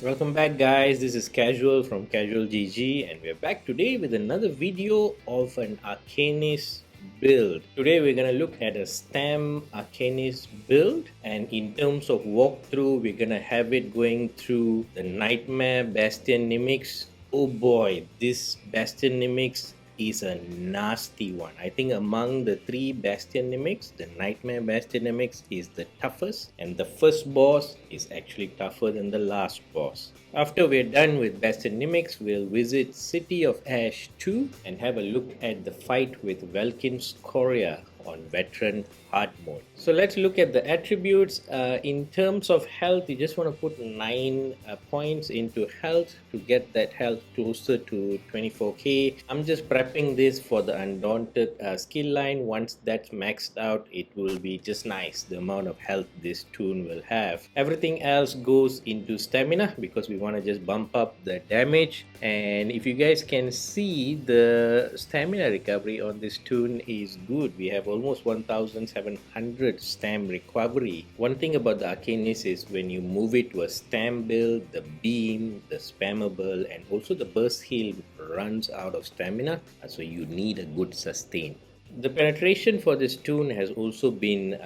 Welcome back guys, this is Casual from Casual GG and we're back today with another video of an Arcanist build. Today we're gonna look at a STAM Arcanist build, and in terms of walkthrough we're gonna have it going through the Nightmare Bastion Nymics. Oh boy, this Bastion Nymics is a nasty one. I think among the three Bastion Nymics, the Nightmare Bastion Nymics is the toughest, and the first boss is actually tougher than the last boss. After we're done with Bastion Nymics, we'll visit City of Ash 2 and have a look at the fight with Valkyn Skoria on Veteran Hard Mode. So let's look at the attributes. In terms of health, you just want to put 9 points into health to get that health closer to 24k. I'm just prepping this for the Undaunted skill line. Once that's maxed out, it will be just nice, the amount of health this toon will have. Everything else goes into stamina because we want to just bump up the damage. And if you guys can see, the stamina recovery on this toon is good. We have almost 1700 stam recovery. One thing about the Arcanist is when you move it to a stam build, the beam, the spammable, and also the burst heal runs out of stamina, so you need a good sustain. The penetration for this toon has also been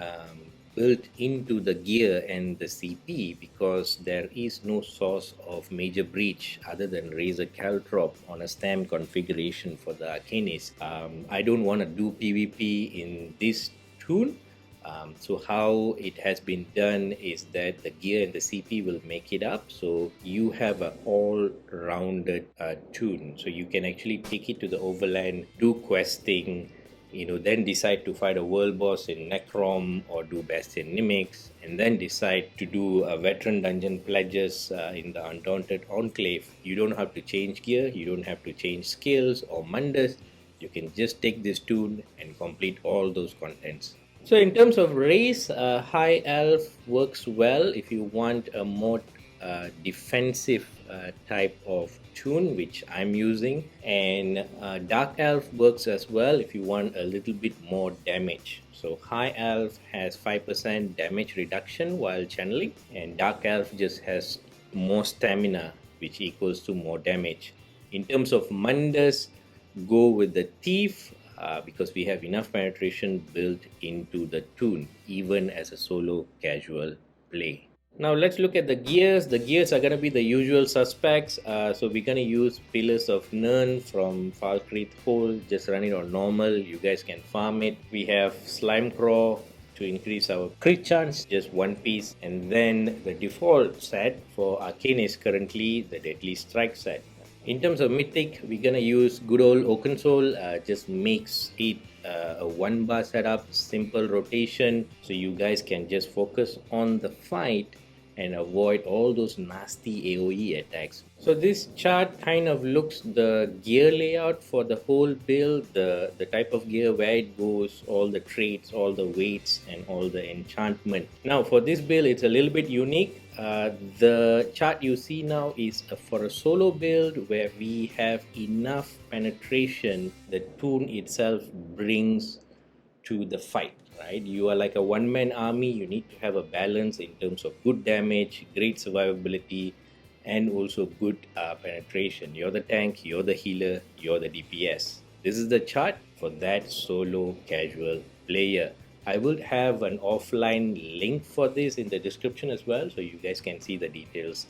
built into the gear and the CP because there is no source of major breach other than Razor Caltrop on a stam configuration for the Arcanist. I don't want to do PvP in this toon. So how it has been done is that the gear and the CP will make it up, so you have an all-rounded toon. So you can actually take it to the overland, do questing, then decide to fight a world boss in Necrom or do Bastion Nymics, and then decide to do a veteran dungeon pledges in the Undaunted Enclave. You don't have to change gear, you don't have to change skills or Mundus. You can just take this toon and complete all those contents. So in terms of race, High Elf works well if you want a more defensive type of toon, which I'm using, and Dark Elf works as well if you want a little bit more damage. So High Elf has 5% damage reduction while channeling, and Dark Elf just has more stamina, which equals to more damage. In terms of Mundus, go with the Thief because we have enough penetration built into the toon, even as a solo casual play. Now let's look at the gears. The gears are going to be the usual suspects. So we're going to use Pillars of Nirn from Falkreath Hole. Just run it on normal. You guys can farm it. We have Slime Craw to increase our crit chance, just one piece. And then the default set for Arcanist currently, the Deadly Strike set. In terms of Mythic, we're going to use good old Oaken Soul. Just makes it a 1-bar setup, simple rotation, so you guys can just focus on the fight and avoid all those nasty AoE attacks. So this chart kind of looks the gear layout for the whole build, the type of gear, where it goes, all the traits, all the weights, and all the enchantment. Now for this build, it's a little bit unique. The chart you see now is for a solo build where we have enough penetration the toon itself brings to the fight. Right? You are like a one-man army. You need to have a balance in terms of good damage, great survivability, and also good penetration. You're the tank, you're the healer, you're the DPS. This is the chart for that solo casual player. I will have an offline link for this in the description as well, so you guys can see the details.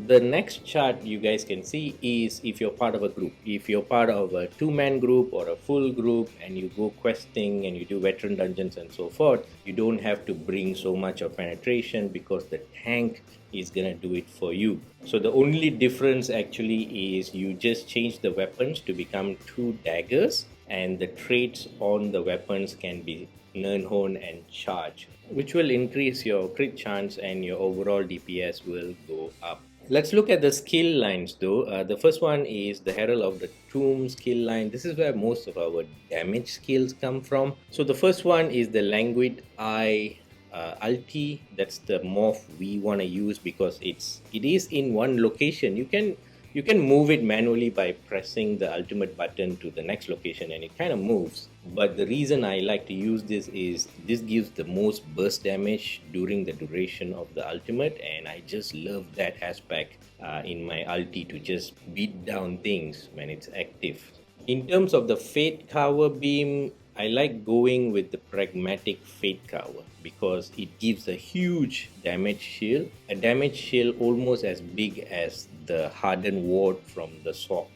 The next chart you guys can see is if you're part of a group. If you're part of a 2-man group or a full group and you go questing and you do veteran dungeons and so forth, you don't have to bring so much of penetration because the tank is gonna do it for you. So the only difference actually is you just change the weapons to become 2 daggers, and the traits on the weapons can be Nirnhorn and Charge, which will increase your crit chance and your overall DPS will go up. Let's look at the skill lines though. The first one is the Herald of the Tomb skill line. This is where most of our damage skills come from. So the first one is the Languid Eye Ulti. That's the morph we want to use because it is in one location. You can You can move it manually by pressing the ultimate button to the next location and it kind of moves. But the reason I like to use this is this gives the most burst damage during the duration of the ultimate, and I just love that aspect in my ulti to just beat down things when it's active. In terms of the Fate Cover Beam, I like going with the pragmatic Fate Cover because it gives a huge damage shield, a damage shield almost as big as the hardened ward from the sword.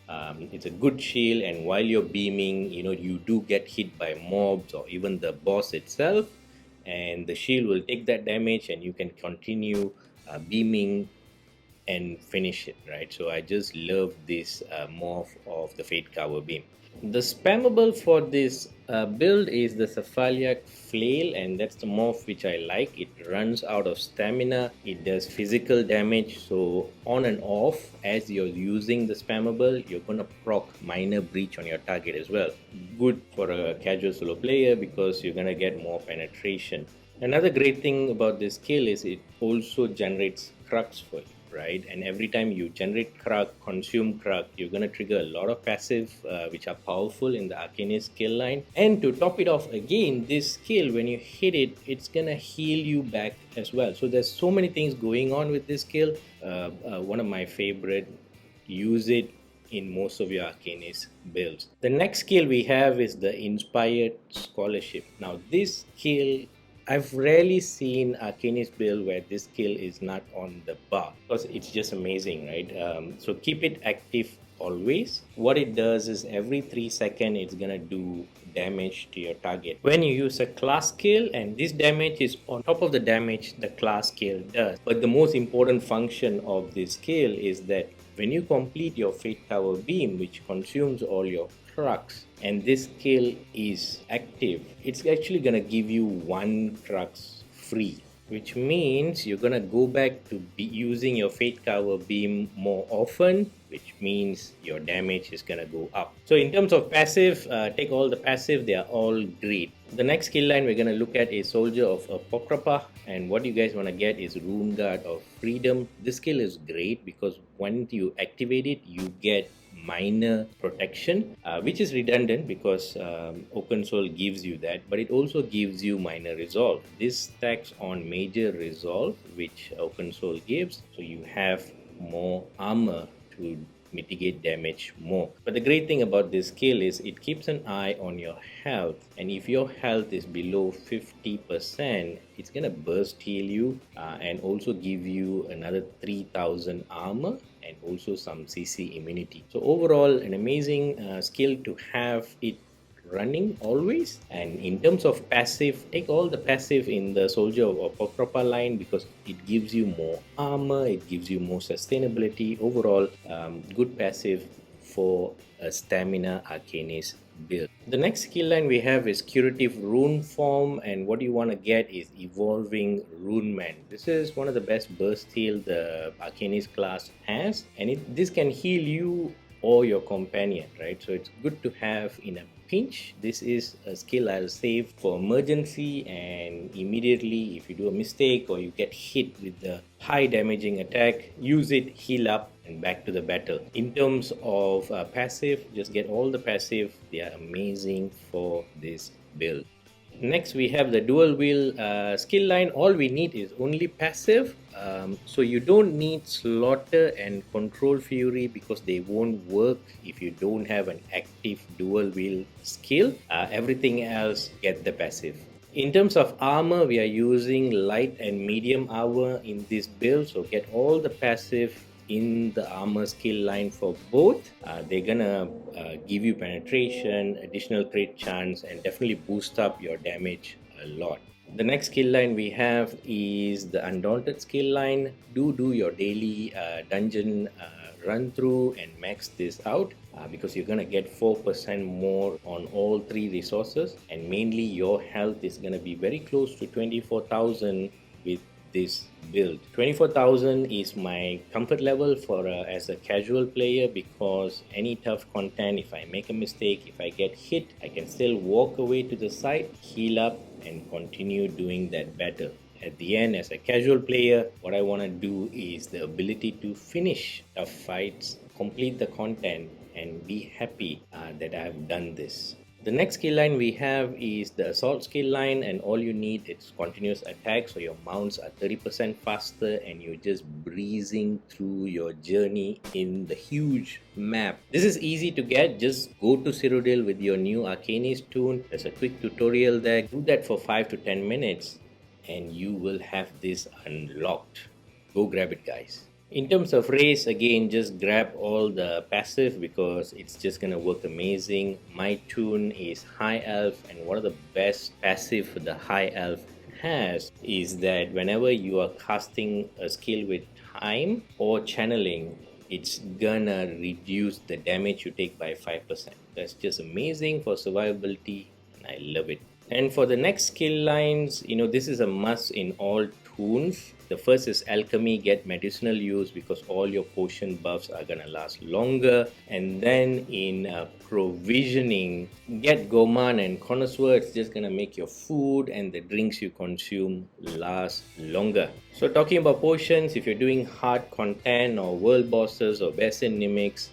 It's a good shield, and while you're beaming, you do get hit by mobs or even the boss itself, and the shield will take that damage and you can continue beaming and finish it, right? So I just love this morph of the Fate Cover Beam. The spammable for this build is the Cephaliac Flail, and that's the morph which I like. It runs out of stamina, it does physical damage, so on and off as you're using the spammable, you're gonna proc minor breach on your target as well. Good for a casual solo player because you're gonna get more penetration. Another great thing about this skill is it also generates Crux for you, right? And every time you generate Crux, consume Crux, you're going to trigger a lot of passive which are powerful in the Arcanist skill line. And to top it off again, this skill, when you hit it, it's going to heal you back as well. So there's so many things going on with this skill. One of my favorite, use it in most of your Arcanist builds. The next skill we have is the Inspired Scholarship. Now this skill, I've rarely seen Arcanist build where this skill is not on the bar because it's just amazing, right? So keep it active always. What it does is every 3 seconds it's gonna do damage to your target when you use a class skill, and this damage is on top of the damage the class skill does. But the most important function of this skill is that when you complete your Fate Cover Beam, which consumes all your Crux, and this skill is active, it's actually gonna give you 1 Crux free, which means you're gonna go back to be using your Fate Cover Beam more often, which means your damage is gonna go up. So in terms of passive, take all the passive, they are all great. The next skill line we're gonna look at is Soldier of Apocrypha, and what you guys wanna get is Rune Guard of Freedom. This skill is great because once you activate it, you get minor protection, which is redundant because Open Soul gives you that, but it also gives you minor resolve. This stacks on major resolve, which Open Soul gives, so you have more armor to mitigate damage more. But the great thing about this skill is it keeps an eye on your health, and if your health is below 50%, it's gonna burst heal you and also give you another 3000 armor and also some CC immunity. So overall, an amazing skill to have it running always. And in terms of passive, take all the passive in the Soldier of Apocrypha line because it gives you more armor, it gives you more sustainability. Overall, good passive for a Stamina Arcanist build. The next skill line we have is Curative Rune Form, and what you want to get is Evolving Rune Man. This is one of the best burst heal the Arcanist class has, and this can heal you or your companion, right? So it's good to have in a pinch. This is a skill I'll save for emergency, and immediately if you do a mistake or you get hit with the high damaging attack, use it, heal up, and back to the battle. In terms of passive, just get all the passive. They are amazing for this build. Next we have the dual wheel skill line. All we need is only passive, so you don't need Slaughter and Control Fury because they won't work if you don't have an active dual wheel skill. Everything else, get the passive. In terms of armor, we are using light and medium armor in this build, so get all the passive in the armor skill line for both. They're gonna give you penetration, additional crit chance, and definitely boost up your damage a lot. The next skill line we have is the Undaunted skill line. Do your daily dungeon run through and max this out because you're gonna get 4% more on all 3 resources, and mainly your health is gonna be very close to 24,000 with this build. 24,000 is my comfort level for as a casual player because any tough content, if I make a mistake, if I get hit, I can still walk away to the side, heal up, and continue doing that battle. At the end, as a casual player, what I want to do is the ability to finish tough fights complete the content and be happy that I have done this. The next skill line we have is the assault skill line, and all you need is continuous attack, so your mounts are 30% faster and you're just breezing through your journey in the huge map. This is easy to get. Just go to Cyrodiil with your new Arcanist toon. There's a quick tutorial there. Do that for 5 to 10 minutes and you will have this unlocked. Go grab it, guys. In terms of race, again, just grab all the passive because it's just gonna work amazing. My toon is High Elf, and one of the best passive the High Elf has is that whenever you are casting a skill with time or channeling, it's gonna reduce the damage you take by 5%. That's just amazing for survivability and I love it. And for the next skill lines, this is a must in all toons. The first is alchemy, get medicinal use because all your potion buffs are gonna last longer. And then in provisioning, get gourmand and connoisseur. It's just gonna make your food and the drinks you consume last longer. So talking about potions, if you're doing hard content or world bosses or Bastion Nymics,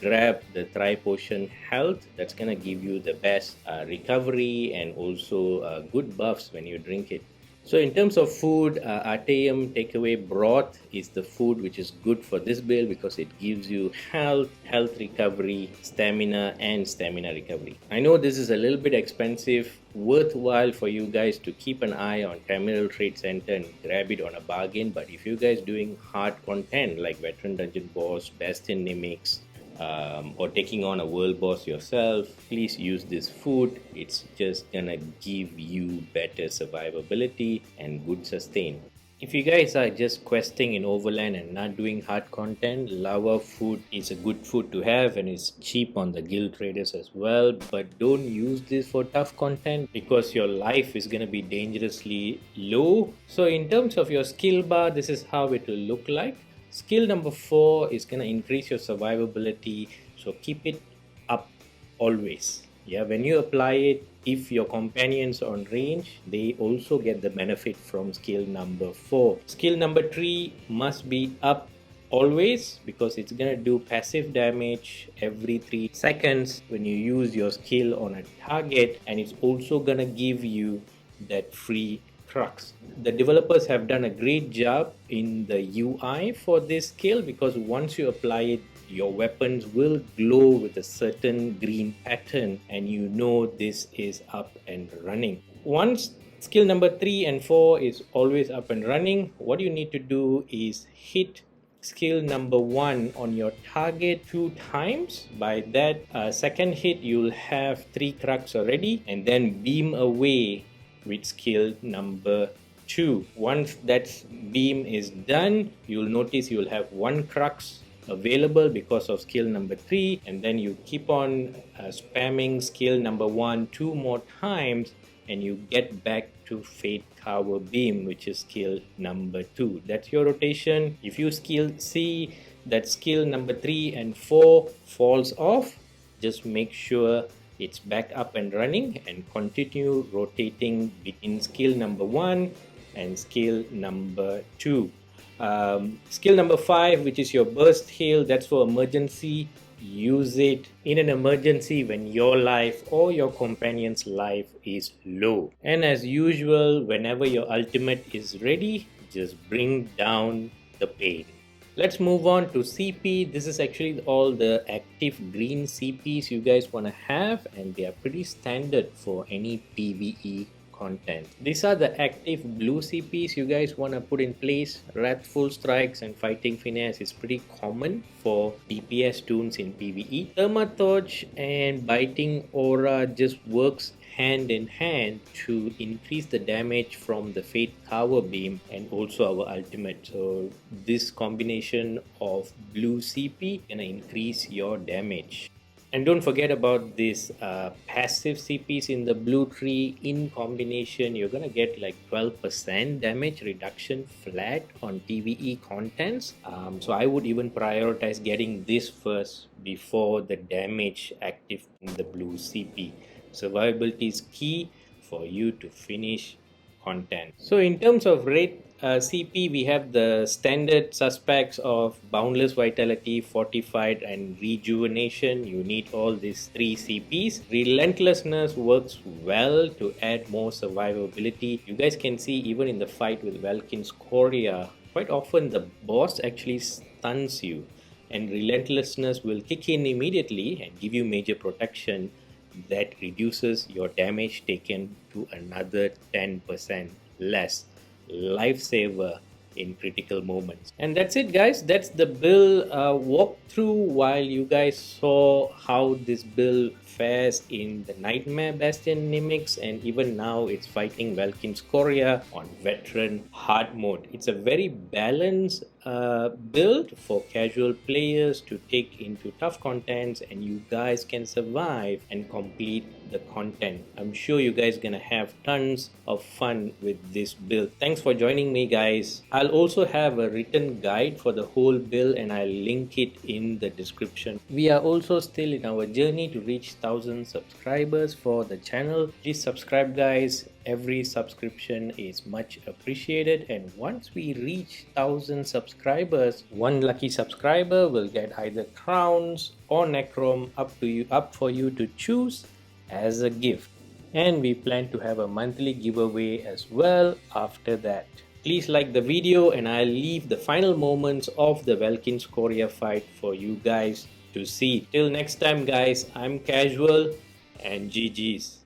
grab the Tri Potion Health. That's gonna give you the best recovery and also good buffs when you drink it. So in terms of food, Artaeum takeaway broth is the food which is good for this build because it gives you health recovery, stamina and stamina recovery. I know this is a little bit expensive, worthwhile for you guys to keep an eye on Terminal Trade Center and grab it on a bargain. But if you guys doing hard content like Veteran Dungeon Boss, Bastion Nymics, or taking on a world boss yourself, please use this food. It's just gonna give you better survivability and good sustain. If you guys are just questing in Overland and not doing hard content, lava food is a good food to have and it's cheap on the guild traders as well. But don't use this for tough content because your life is gonna be dangerously low. So in terms of your skill bar, this is how it will look like. Skill number 4 is going to increase your survivability, so keep it up always. When you apply it, if your companions are on range, they also get the benefit from skill number 4. Skill number 3 must be up always because it's going to do passive damage every 3 seconds when you use your skill on a target, and it's also going to give you that free crux. The developers have done a great job in the UI for this skill because once you apply it, your weapons will glow with a certain green pattern and this is up and running. Once skill number 3 and 4 is always up and running, what you need to do is hit skill number 1 on your target 2 times. By that second hit, you'll have 3 crux already, and then beam away with skill number 2. Once that beam is done, you'll notice you'll have 1 crux available because of skill number 3, and then you keep on spamming skill number 1 2 more times and you get back to Fate Tower Beam, which is skill number 2. That's your rotation. If you see that skill number 3 and 4 falls off, just make sure it's back up and running and continue rotating between skill number 1 and skill number 2. Skill number 5, which is your burst heal, that's for emergency. Use it in an emergency when your life or your companion's life is low. And as usual, whenever your ultimate is ready, just bring down the pain. Let's move on to CP. This is actually all the active green CPs you guys want to have, and they are pretty standard for any PvE content. These are the active blue CPs you guys want to put in place. Wrathful Strikes and Fighting Finesse is pretty common for DPS toons in PvE. Thermatorch and Biting Aura just works hand in hand to increase the damage from the Fate Tower Beam and also our ultimate. So this combination of blue CP gonna increase your damage. And don't forget about this passive CPs in the blue tree. In combination, you're gonna get like 12% damage reduction flat on PvE contents. So I would even prioritize getting this first before the damage active in the blue CP. Survivability is key for you to finish content. So in terms of raid CP, we have the standard suspects of Boundless Vitality, Fortified, and Rejuvenation. You need all these 3 CPs. Relentlessness works well to add more survivability. You guys can see even in the fight with Valkyn Skoria, quite often the boss actually stuns you, and Relentlessness will kick in immediately and give you major protection that reduces your damage taken to another 10% less. Lifesaver in critical moments. And that's it, guys. That's the build walkthrough. While you guys saw how this build fares in the Nightmare Bastion Nymics, and even now it's fighting Valkyn Skoria on veteran hard mode. It's a very balanced build for casual players to take into tough contents, and you guys can survive and complete the content. I'm sure you guys gonna have tons of fun with this build. Thanks for joining me, guys. I'll also have a written guide for the whole build and I'll link it in the description. We are also still in our journey to reach 1000 subscribers for the channel. Please subscribe, guys. Every subscription is much appreciated, and once we reach 1000 subscribers, one lucky subscriber will get either crowns or necrom up for you to choose as a gift. And we plan to have a monthly giveaway as well after that. Please like the video, and I'll leave the final moments of the Valkyn Skoria fight for you guys to see. Till next time, guys, I'm Casual, and GG's.